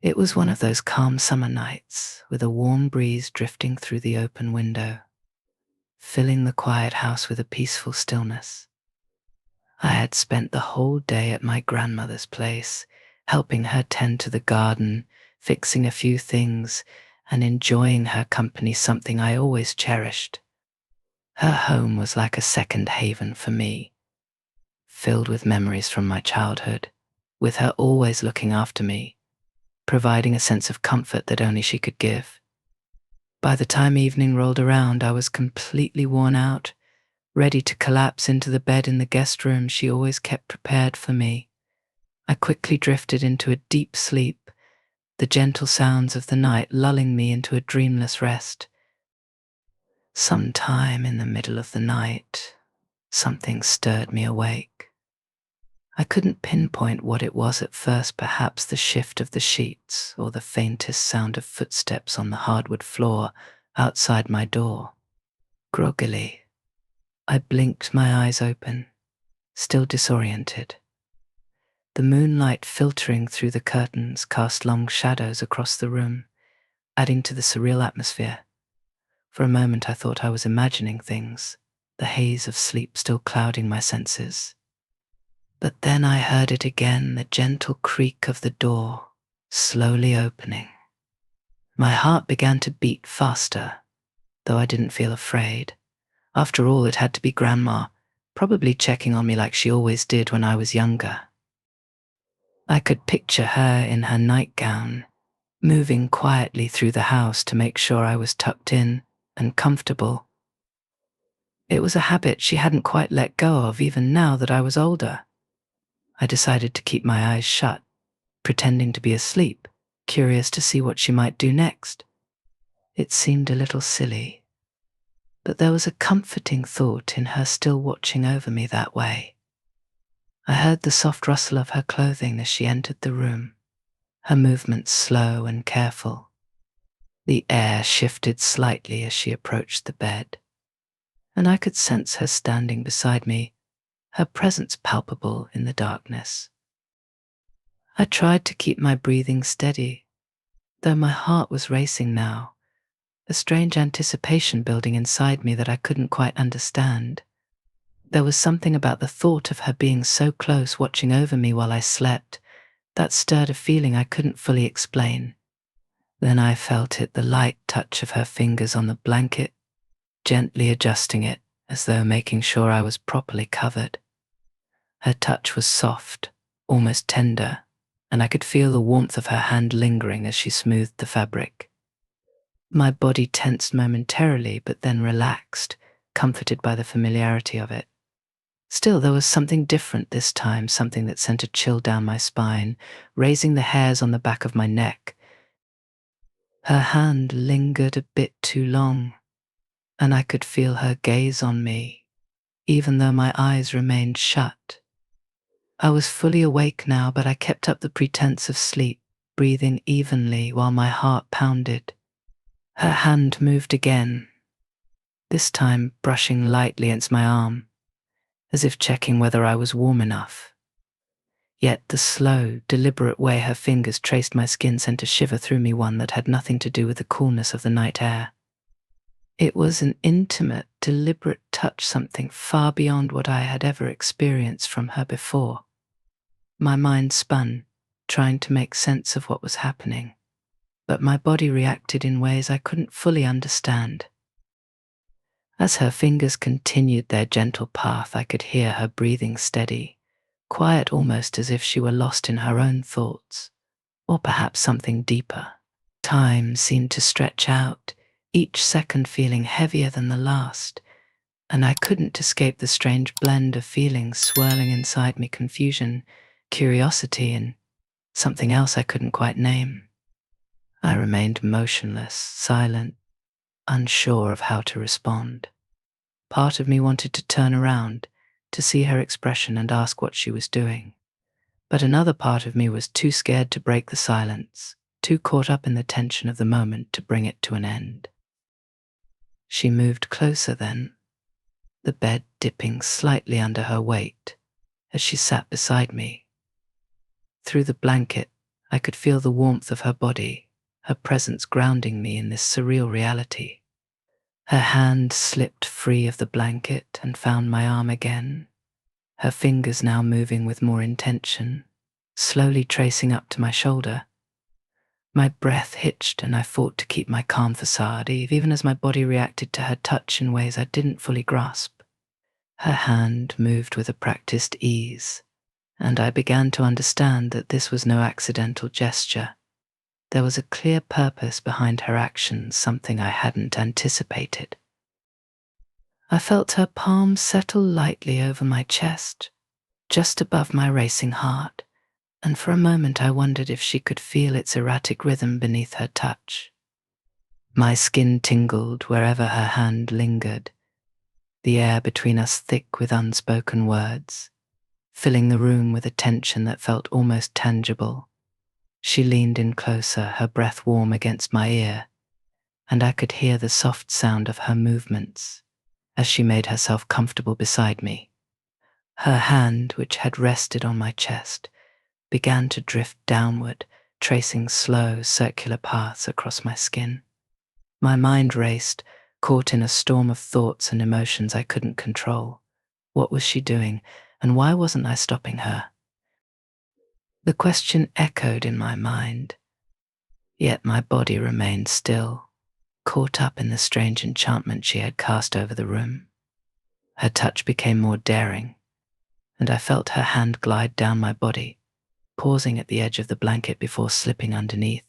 It was one of those calm summer nights with a warm breeze drifting through the open window, filling the quiet house with a peaceful stillness. I had spent the whole day at my grandmother's place, helping her tend to the garden, fixing a few things, and enjoying her company, something I always cherished. Her home was like a second haven for me, filled with memories from my childhood, with her always looking after me, providing a sense of comfort that only she could give. By the time evening rolled around, I was completely worn out, ready to collapse into the bed in the guest room she always kept prepared for me. I quickly drifted into a deep sleep, the gentle sounds of the night lulling me into a dreamless rest. Sometime in the middle of the night, something stirred me awake. I couldn't pinpoint what it was at first, perhaps the shift of the sheets or the faintest sound of footsteps on the hardwood floor outside my door. Groggily, I blinked my eyes open, still disoriented. The moonlight filtering through the curtains cast long shadows across the room, adding to the surreal atmosphere. For a moment I thought I was imagining things, the haze of sleep still clouding my senses. But then I heard it again, the gentle creak of the door, slowly opening. My heart began to beat faster, though I didn't feel afraid. After all, it had to be Grandma, probably checking on me like she always did when I was younger. I could picture her in her nightgown, moving quietly through the house to make sure I was tucked in and comfortable. It was a habit she hadn't quite let go of even now that I was older. I decided to keep my eyes shut, pretending to be asleep, curious to see what she might do next. It seemed a little silly, but there was a comforting thought in her still watching over me that way. I heard the soft rustle of her clothing as she entered the room, her movements slow and careful. The air shifted slightly as she approached the bed, and I could sense her standing beside me, her presence palpable in the darkness. I tried to keep my breathing steady, though my heart was racing now, a strange anticipation building inside me that I couldn't quite understand. There was something about the thought of her being so close, watching over me while I slept, that stirred a feeling I couldn't fully explain. Then I felt it, the light touch of her fingers on the blanket, gently adjusting it as though making sure I was properly covered. Her touch was soft, almost tender, and I could feel the warmth of her hand lingering as she smoothed the fabric. My body tensed momentarily, but then relaxed, comforted by the familiarity of it. Still, there was something different this time, something that sent a chill down my spine, raising the hairs on the back of my neck. Her hand lingered a bit too long, and I could feel her gaze on me, even though my eyes remained shut. I was fully awake now, but I kept up the pretense of sleep, breathing evenly while my heart pounded. Her hand moved again, this time brushing lightly against my arm, as if checking whether I was warm enough. Yet the slow, deliberate way her fingers traced my skin sent a shiver through me, one that had nothing to do with the coolness of the night air. It was an intimate, deliberate touch, something far beyond what I had ever experienced from her before. My mind spun, trying to make sense of what was happening, but my body reacted in ways I couldn't fully understand. As her fingers continued their gentle path, I could hear her breathing steady, quiet, almost as if she were lost in her own thoughts, or perhaps something deeper. Time seemed to stretch out, each second feeling heavier than the last, and I couldn't escape the strange blend of feelings swirling inside me: confusion, curiosity, and something else I couldn't quite name. I remained motionless, silent, unsure of how to respond. Part of me wanted to turn around, to see her expression and ask what she was doing. But another part of me was too scared to break the silence, too caught up in the tension of the moment to bring it to an end. She moved closer then, the bed dipping slightly under her weight as she sat beside me. Through the blanket, I could feel the warmth of her body, her presence grounding me in this surreal reality. Her hand slipped free of the blanket and found my arm again, her fingers now moving with more intention, slowly tracing up to my shoulder. My breath hitched and I fought to keep my calm facade, even as my body reacted to her touch in ways I didn't fully grasp. Her hand moved with a practiced ease, and I began to understand that this was no accidental gesture. There was a clear purpose behind her actions, something I hadn't anticipated. I felt her palm settle lightly over my chest, just above my racing heart, and for a moment I wondered if she could feel its erratic rhythm beneath her touch. My skin tingled wherever her hand lingered, the air between us thick with unspoken words, filling the room with a tension that felt almost tangible. She leaned in closer, her breath warm against my ear, and I could hear the soft sound of her movements as she made herself comfortable beside me. Her hand, which had rested on my chest, began to drift downward, tracing slow, circular paths across my skin. My mind raced, caught in a storm of thoughts and emotions I couldn't control. What was she doing, and why wasn't I stopping her? The question echoed in my mind, yet my body remained still, caught up in the strange enchantment she had cast over the room. Her touch became more daring, and I felt her hand glide down my body, pausing at the edge of the blanket before slipping underneath.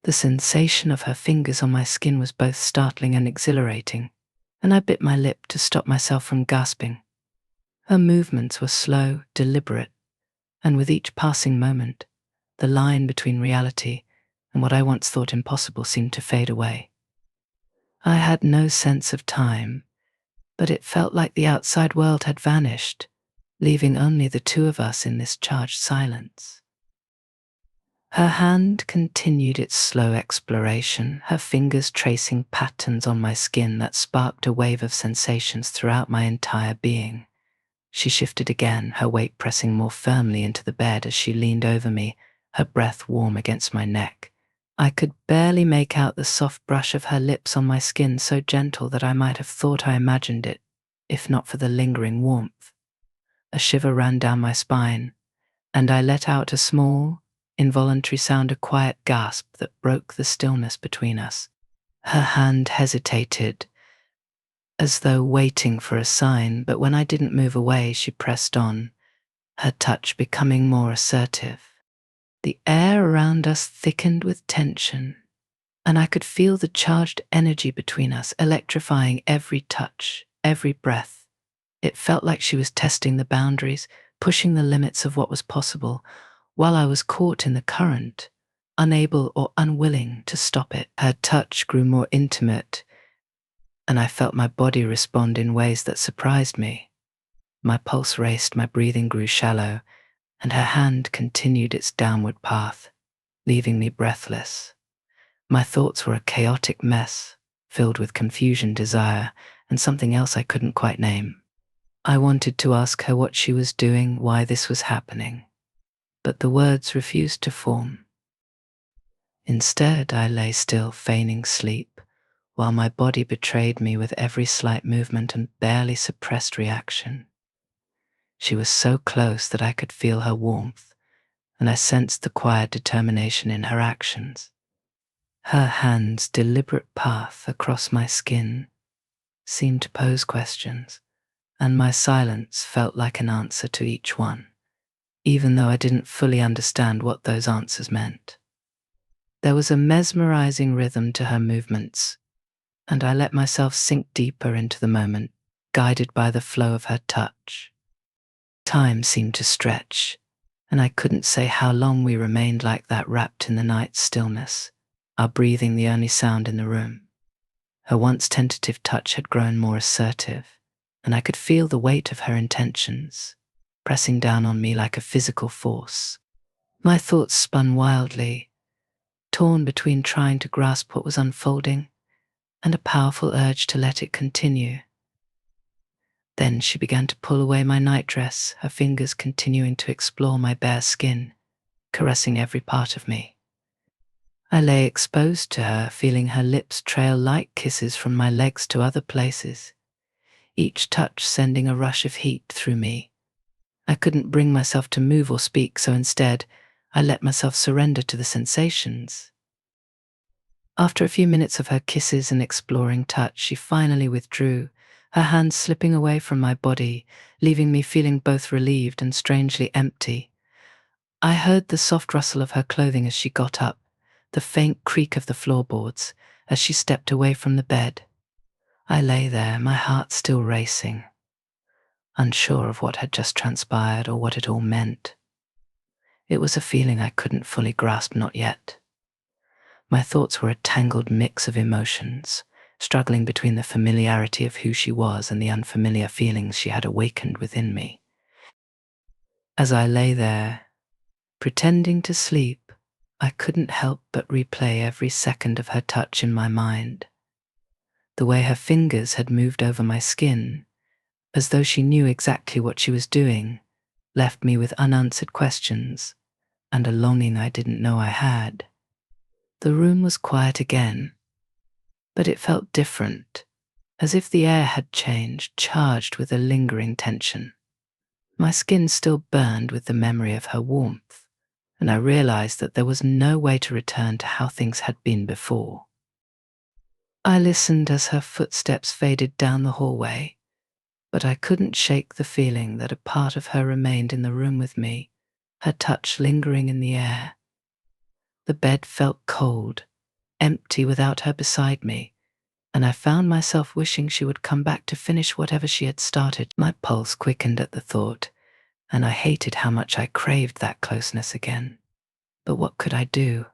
The sensation of her fingers on my skin was both startling and exhilarating, and I bit my lip to stop myself from gasping. Her movements were slow, deliberate, and with each passing moment, the line between reality and what I once thought impossible seemed to fade away. I had no sense of time, but it felt like the outside world had vanished, leaving only the two of us in this charged silence. Her hand continued its slow exploration, her fingers tracing patterns on my skin that sparked a wave of sensations throughout my entire being. She shifted again, her weight pressing more firmly into the bed as she leaned over me, her breath warm against my neck. I could barely make out the soft brush of her lips on my skin, so gentle that I might have thought I imagined it, if not for the lingering warmth. A shiver ran down my spine, and I let out a small, involuntary sound, a quiet gasp that broke the stillness between us. Her hand hesitated, as though waiting for a sign, but when I didn't move away, she pressed on, her touch becoming more assertive. The air around us thickened with tension, and I could feel the charged energy between us, electrifying every touch, every breath. It felt like she was testing the boundaries, pushing the limits of what was possible, while I was caught in the current, unable or unwilling to stop it. Her touch grew more intimate, and I felt my body respond in ways that surprised me. My pulse raced, my breathing grew shallow, and her hand continued its downward path, leaving me breathless. My thoughts were a chaotic mess, filled with confusion, desire, and something else I couldn't quite name. I wanted to ask her what she was doing, why this was happening, but the words refused to form. Instead, I lay still, feigning sleep, while my body betrayed me with every slight movement and barely suppressed reaction. She was so close that I could feel her warmth, and I sensed the quiet determination in her actions. Her hand's deliberate path across my skin seemed to pose questions, and my silence felt like an answer to each one, even though I didn't fully understand what those answers meant. There was a mesmerizing rhythm to her movements, and I let myself sink deeper into the moment, guided by the flow of her touch. Time seemed to stretch, and I couldn't say how long we remained like that, wrapped in the night's stillness, our breathing the only sound in the room. Her once tentative touch had grown more assertive, and I could feel the weight of her intentions, pressing down on me like a physical force. My thoughts spun wildly, torn between trying to grasp what was unfolding and a powerful urge to let it continue. Then she began to pull away my nightdress, her fingers continuing to explore my bare skin, caressing every part of me. I lay exposed to her, feeling her lips trail light kisses from my legs to other places, each touch sending a rush of heat through me. I couldn't bring myself to move or speak, so instead, I let myself surrender to the sensations. After a few minutes of her kisses and exploring touch, she finally withdrew, her hands slipping away from my body, leaving me feeling both relieved and strangely empty. I heard the soft rustle of her clothing as she got up, the faint creak of the floorboards as she stepped away from the bed. I lay there, my heart still racing, unsure of what had just transpired or what it all meant. It was a feeling I couldn't fully grasp, not yet. My thoughts were a tangled mix of emotions, struggling between the familiarity of who she was and the unfamiliar feelings she had awakened within me. As I lay there, pretending to sleep, I couldn't help but replay every second of her touch in my mind. The way her fingers had moved over my skin, as though she knew exactly what she was doing, left me with unanswered questions and a longing I didn't know I had. The room was quiet again, but it felt different, as if the air had changed, charged with a lingering tension. My skin still burned with the memory of her warmth, and I realized that there was no way to return to how things had been before. I listened as her footsteps faded down the hallway, but I couldn't shake the feeling that a part of her remained in the room with me, her touch lingering in the air. The bed felt cold, empty without her beside me, and I found myself wishing she would come back to finish whatever she had started. My pulse quickened at the thought, and I hated how much I craved that closeness again. But what could I do?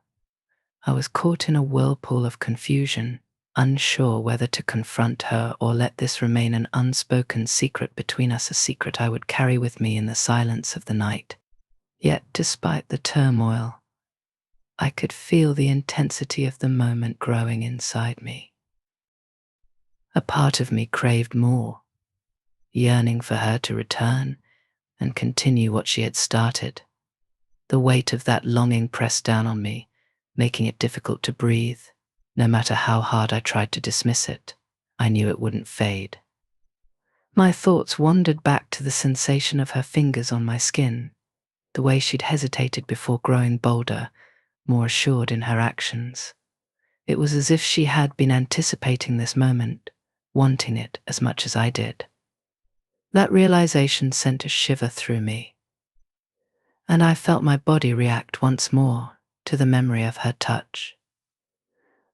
I was caught in a whirlpool of confusion, unsure whether to confront her or let this remain an unspoken secret between us, a secret I would carry with me in the silence of the night. Yet, despite the turmoil, I could feel the intensity of the moment growing inside me. A part of me craved more, yearning for her to return and continue what she had started. The weight of that longing pressed down on me, making it difficult to breathe. No matter how hard I tried to dismiss it, I knew it wouldn't fade. My thoughts wandered back to the sensation of her fingers on my skin, the way she'd hesitated before growing bolder, more assured in her actions. It was as if she had been anticipating this moment, wanting it as much as I did. That realization sent a shiver through me, and I felt my body react once more to the memory of her touch.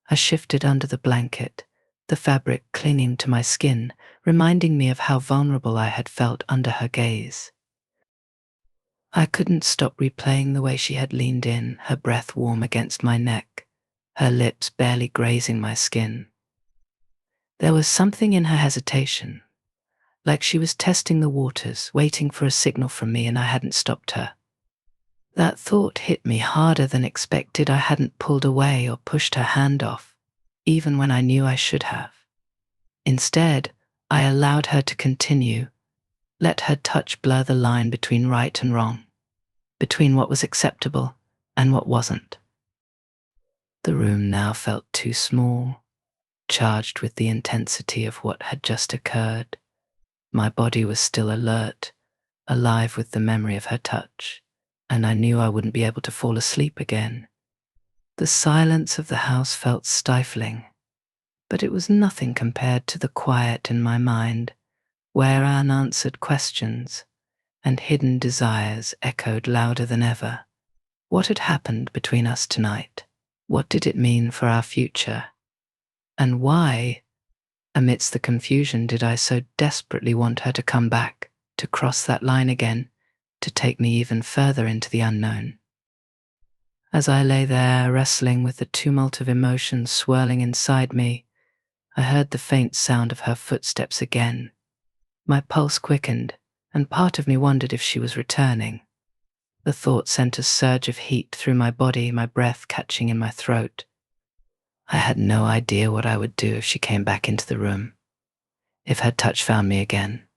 I shifted under the blanket, the fabric clinging to my skin, reminding me of how vulnerable I had felt under her gaze. I couldn't stop replaying the way she had leaned in, her breath warm against my neck, her lips barely grazing my skin. There was something in her hesitation, like she was testing the waters, waiting for a signal from me, and I hadn't stopped her. That thought hit me harder than expected. I hadn't pulled away or pushed her hand off, even when I knew I should have. Instead, I allowed her to continue, let her touch blur the line between right and wrong, between what was acceptable and what wasn't. The room now felt too small, charged with the intensity of what had just occurred. My body was still alert, alive with the memory of her touch, and I knew I wouldn't be able to fall asleep again. The silence of the house felt stifling, but it was nothing compared to the quiet in my mind, where unanswered questions and hidden desires echoed louder than ever. What had happened between us tonight? What did it mean for our future? And why, amidst the confusion, did I so desperately want her to come back, to cross that line again, to take me even further into the unknown? As I lay there, wrestling with the tumult of emotions swirling inside me, I heard the faint sound of her footsteps again. My pulse quickened, and part of me wondered if she was returning. The thought sent a surge of heat through my body, my breath catching in my throat. I had no idea what I would do if she came back into the room. If her touch found me again,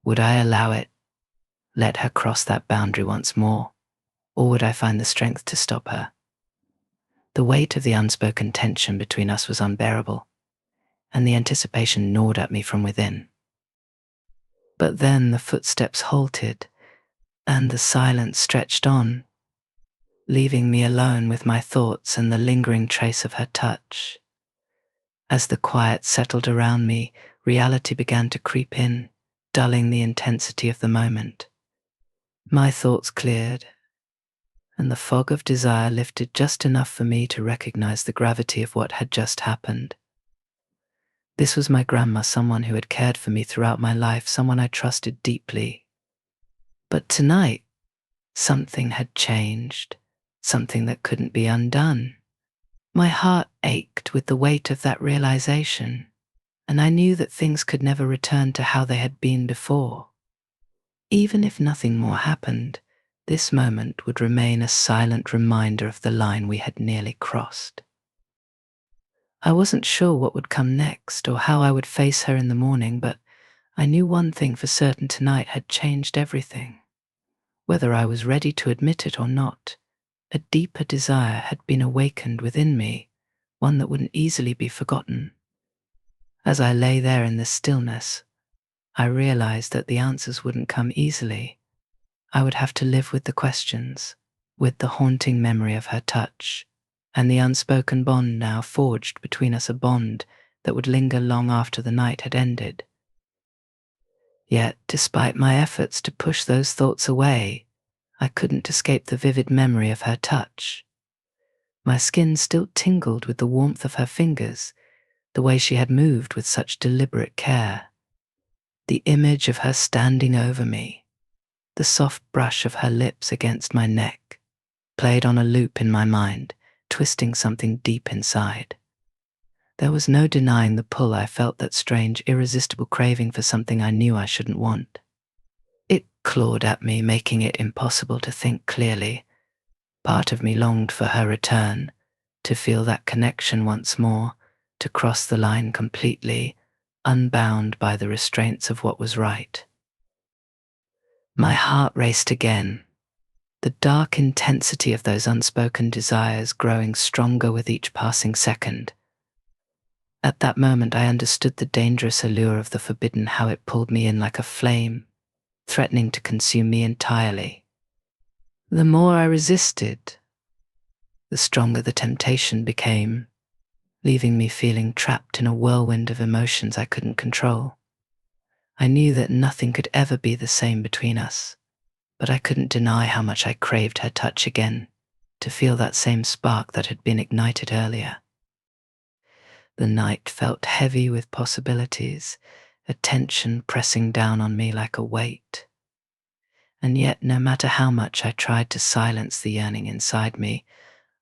would I allow it? Let her cross that boundary once more? or would I find the strength to stop her? The weight of the unspoken tension between us was unbearable, and the anticipation gnawed at me from within. But then the footsteps halted, and the silence stretched on, leaving me alone with my thoughts and the lingering trace of her touch. As the quiet settled around me, reality began to creep in, dulling the intensity of the moment. My thoughts cleared, and the fog of desire lifted just enough for me to recognize the gravity of what had just happened. This was my grandma, someone who had cared for me throughout my life, someone I trusted deeply. But tonight, something had changed, something that couldn't be undone. My heart ached with the weight of that realization, and I knew that things could never return to how they had been before. Even if nothing more happened, this moment would remain a silent reminder of the line we had nearly crossed. I wasn't sure what would come next or how I would face her in the morning, but I knew one thing for certain: tonight had changed everything. Whether I was ready to admit it or not, a deeper desire had been awakened within me, one that wouldn't easily be forgotten. As I lay there in the stillness, I realized that the answers wouldn't come easily. I would have to live with the questions, with the haunting memory of her touch, and the unspoken bond now forged between us, a bond that would linger long after the night had ended. Yet, despite my efforts to push those thoughts away, I couldn't escape the vivid memory of her touch. My skin still tingled with the warmth of her fingers, the way she had moved with such deliberate care. The image of her standing over me, the soft brush of her lips against my neck, played on a loop in my mind, twisting something deep inside. There was no denying the pull I felt, that strange, irresistible craving for something I knew I shouldn't want. It clawed at me, making it impossible to think clearly. Part of me longed for her return, to feel that connection once more, to cross the line completely, unbound by the restraints of what was right. My heart raced again, the dark intensity of those unspoken desires growing stronger with each passing second. At that moment, I understood the dangerous allure of the forbidden, how it pulled me in like a flame, threatening to consume me entirely. The more I resisted, the stronger the temptation became, leaving me feeling trapped in a whirlwind of emotions I couldn't control. I knew that nothing could ever be the same between us, but I couldn't deny how much I craved her touch again, to feel that same spark that had been ignited earlier. The night felt heavy with possibilities, a tension pressing down on me like a weight. And yet, no matter how much I tried to silence the yearning inside me,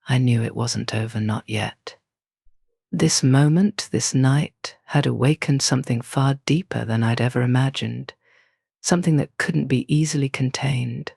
I knew it wasn't over, not yet. This moment, this night, had awakened something far deeper than I'd ever imagined, something that couldn't be easily contained.